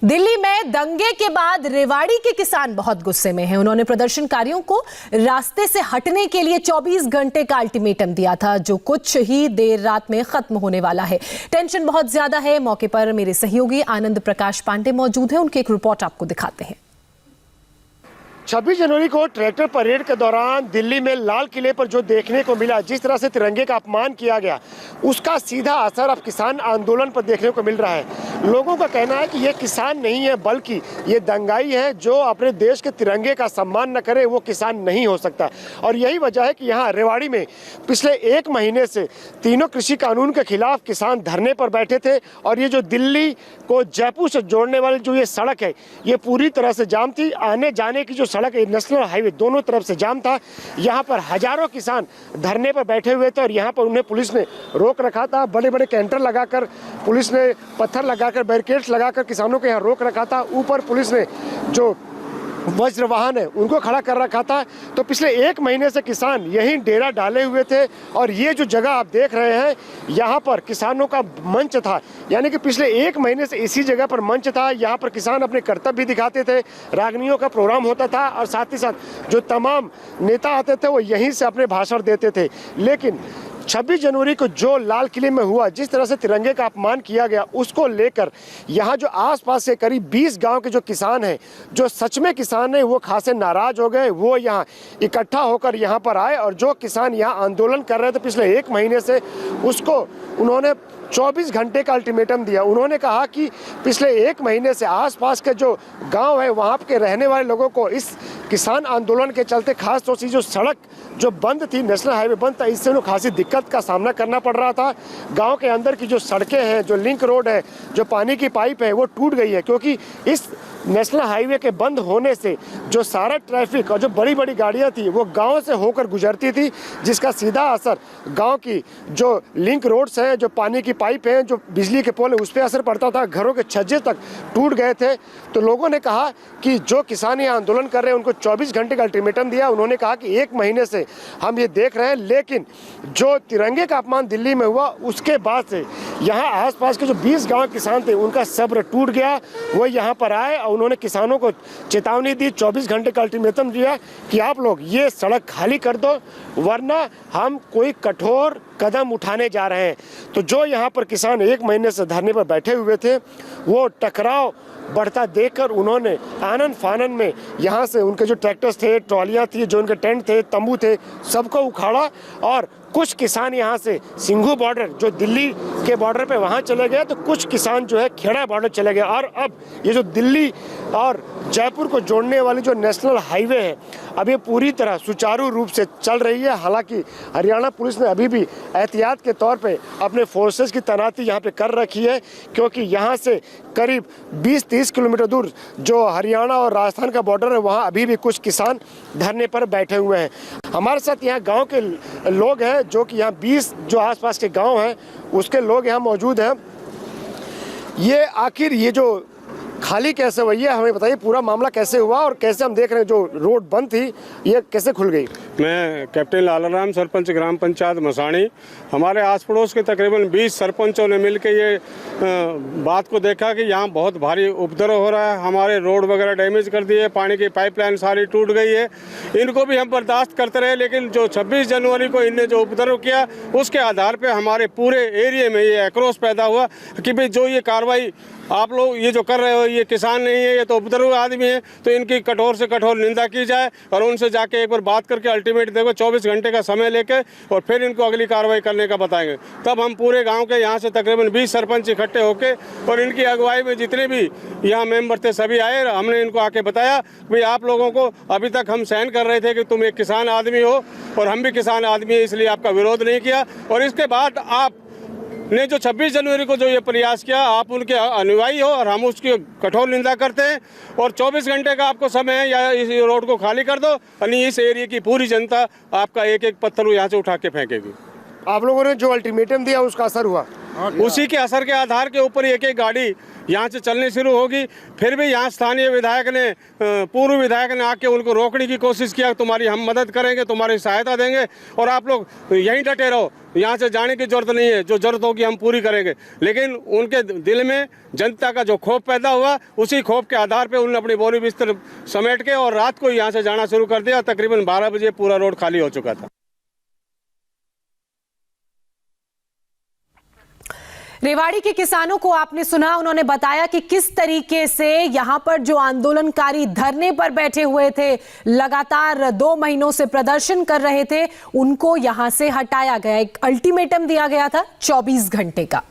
दिल्ली में दंगे के बाद रेवाड़ी के किसान बहुत गुस्से में हैं। उन्होंने प्रदर्शनकारियों को रास्ते से हटने के लिए 24 घंटे का अल्टीमेटम दिया था, जो कुछ ही देर रात में खत्म होने वाला है। टेंशन बहुत ज्यादा है। मौके पर मेरे सहयोगी आनंद प्रकाश पांडे मौजूद हैं। उनकी एक रिपोर्ट आपको दिखाते हैं। 26 जनवरी को ट्रैक्टर परेड के दौरान दिल्ली में लाल किले पर जो देखने को मिला, जिस तरह से तिरंगे का अपमान किया गया, उसका सीधा असर अब किसान आंदोलन पर देखने को मिल रहा है। लोगों का कहना है कि ये किसान नहीं है, बल्कि ये दंगाई है। जो अपने देश के तिरंगे का सम्मान न करे वो किसान नहीं हो सकता। और यही वजह है कि यहाँ रेवाड़ी में पिछले 1 महीने से तीनों कृषि कानून के खिलाफ किसान धरने पर बैठे थे। और ये जो दिल्ली को जयपुर से जोड़ने वाली जो ये सड़क है, ये पूरी तरह से जाम थी। आने जाने की जो सड़क है, नेशनल हाईवे, दोनों तरफ से जाम था। यहाँ पर हजारों किसान धरने पर बैठे हुए थे और यहाँ पर उन्हें पुलिस ने रोक रखा था। बड़े बड़े कैंटर लगाकर पुलिस ने पत्थर लगाकर, बैरिकेड्स लगाकर किसानों को यहाँ रोक रखा था। ऊपर पुलिस ने जो वज्र वाहन है उनको खड़ा कर रखा था। तो पिछले 1 महीने से किसान यहीं डेरा डाले हुए थे। और ये जो जगह आप देख रहे हैं, यहाँ पर किसानों का मंच था। यानी कि पिछले 1 महीने से इसी जगह पर मंच था। यहाँ पर किसान अपने कर्तव्य भी दिखाते थे, रागनियों का प्रोग्राम होता था और साथ ही साथ जो तमाम नेता आते थे वो यहीं से अपने भाषण देते थे। लेकिन 26 जनवरी को जो लाल किले में हुआ, जिस तरह से तिरंगे का अपमान किया गया, उसको लेकर यहाँ जो आसपास से करीब 20 गांव के जो किसान हैं, जो सच में किसान हैं, वो खासे नाराज हो गए। वो यहाँ इकट्ठा होकर यहाँ पर आए और जो किसान यहाँ आंदोलन कर रहे थे पिछले 1 महीने से, उसको उन्होंने 24 घंटे का अल्टीमेटम दिया। उन्होंने कहा कि पिछले 1 महीने से आसपास के जो गांव है, वहाँ के रहने वाले लोगों को इस किसान आंदोलन के चलते खास तौर से जो सड़क जो बंद थी, नेशनल हाईवे बंद था, इससे उन्हें खासी दिक्कत का सामना करना पड़ रहा था। गांव के अंदर की जो सड़कें हैं, जो लिंक रोड है, जो पानी की पाइप है, वो टूट गई है। क्योंकि इस नेशनल हाईवे के बंद होने से जो सारा ट्रैफिक और जो बड़ी बड़ी गाड़ियां थी वो गांव से होकर गुजरती थी, जिसका सीधा असर गांव की जो लिंक रोड्स हैं, जो पानी की पाइप हैं, जो बिजली के पोल है, उस पर असर पड़ता था। घरों के छज्जे तक टूट गए थे। तो लोगों ने कहा कि जो किसान ये आंदोलन कर रहे हैं, उनको 24 घंटे का अल्टीमेटम दिया। उन्होंने कहा कि 1 महीने से हम ये देख रहे हैं, लेकिन जो तिरंगे का अपमान दिल्ली में हुआ, उसके बाद से यहाँ आसपास के जो 20 गाँव किसान थे, उनका सब्र टूट गया। वो यहाँ पर आए और उन्होंने किसानों को चेतावनी दी, 24 घंटे का अल्टीमेटम दिया कि आप लोग ये सड़क खाली कर दो, वरना हम कोई कठोर कदम उठाने जा रहे हैं। तो जो यहाँ पर किसान 1 महीने से धरने पर बैठे हुए थे, वो टकराव बढ़ता देखकर उन्होंने आनन फानन में यहाँ से उनके जो ट्रैक्टर्स थे, ट्रॉलियाँ थी, जो उनके टेंट थे, तंबू थे, सबको उखाड़ा। और कुछ किसान यहाँ से सिंघू बॉर्डर, जो दिल्ली के बॉर्डर पे, वहाँ चले गए। तो कुछ किसान जो है खेड़ा बॉर्डर चले गए। और अब ये जो दिल्ली और जयपुर को जोड़ने वाली जो नेशनल हाईवे है, अब ये पूरी तरह सुचारू रूप से चल रही है। हालांकि हरियाणा पुलिस ने अभी भी एहतियात के तौर पे अपने फोर्सेस की तैनाती यहाँ पे कर रखी है, क्योंकि यहाँ से करीब 20-30 किलोमीटर दूर जो हरियाणा और राजस्थान का बॉर्डर है, वहाँ अभी भी कुछ किसान धरने पर बैठे हुए हैं। हमारे साथ यहाँ गाँव के लोग हैं, जो कि यहाँ 20 जो आसपास के गाँव हैं, उसके लोग यहाँ मौजूद हैं। ये आखिर ये जो खाली कैसे हुई है, हमें बताइए, पूरा मामला कैसे हुआ और कैसे हम देख रहे हैं जो रोड बंद थी, ये कैसे खुल गई? मैं कैप्टन लालाराम, सरपंच ग्राम पंचायत मसाणी। हमारे आस पड़ोस के तकरीबन 20 सरपंचों ने मिलकर ये बात को देखा कि यहाँ बहुत भारी उपद्रव हो रहा है। हमारे रोड वगैरह डैमेज कर दिए, पानी की पाइपलाइन सारी टूट गई है। इनको भी हम बर्दाश्त करते रहे, लेकिन जो 26 जनवरी को इनने जो उपद्रव किया, उसके आधार पर हमारे पूरे एरिया में ये आक्रोश पैदा हुआ कि भाई जो ये कार्रवाई आप लोग ये जो कर रहे हो, ये किसान नहीं है, ये तो उपद्रवी आदमी है। तो इनकी कठोर से कठोर निंदा की जाए और उनसे जाके एक बार बात करके अल्टीमेट देखो 24 घंटे का समय लेके और फिर इनको अगली कार्रवाई करने का बताएंगे। तब हम पूरे गांव के यहाँ से तकरीबन 20 सरपंच इकट्ठे होके और इनकी अगुवाई में जितने भी यहाँ मेंबर थे सभी आए। हमने इनको आके बताया भाई आप लोगों को अभी तक हम सहन कर रहे थे कि तुम एक किसान आदमी हो और हम भी किसान आदमी है, इसलिए आपका विरोध नहीं किया। और इसके बाद आप ने जो 26 जनवरी को जो ये प्रयास किया, आप उनके अनुयायी हो और हम उसकी कठोर निंदा करते हैं। और 24 घंटे का आपको समय है, या इस रोड को खाली कर दो, यानी इस एरिया की पूरी जनता आपका एक एक पत्थर यहाँ से उठा के फेंकेगी। आप लोगों ने जो अल्टीमेटम दिया उसका असर हुआ? उसी के असर के आधार के ऊपर एक एक गाड़ी यहाँ से चलनी शुरू होगी। फिर भी यहाँ स्थानीय विधायक ने, पूर्व विधायक ने आके उनको रोकने की कोशिश किया, तुम्हारी हम मदद करेंगे, तुम्हारी सहायता देंगे और आप लोग यहीं डटे रहो, यहाँ से जाने की जरूरत नहीं है, जो जरूरत होगी हम पूरी करेंगे। लेकिन उनके दिल में जनता का जो खौफ पैदा हुआ, उसी खौफ के आधार पे उन्होंने अपनी बोरी बिस्तर समेट के और रात को यहाँ से जाना शुरू कर दिया। तकरीबन 12 बजे पूरा रोड खाली हो चुका था। रेवाड़ी के किसानों को आपने सुना, उन्होंने बताया कि किस तरीके से यहां पर जो आंदोलनकारी धरने पर बैठे हुए थे, लगातार 2 महीनों से प्रदर्शन कर रहे थे, उनको यहां से हटाया गया। एक अल्टीमेटम दिया गया था 24 घंटे का।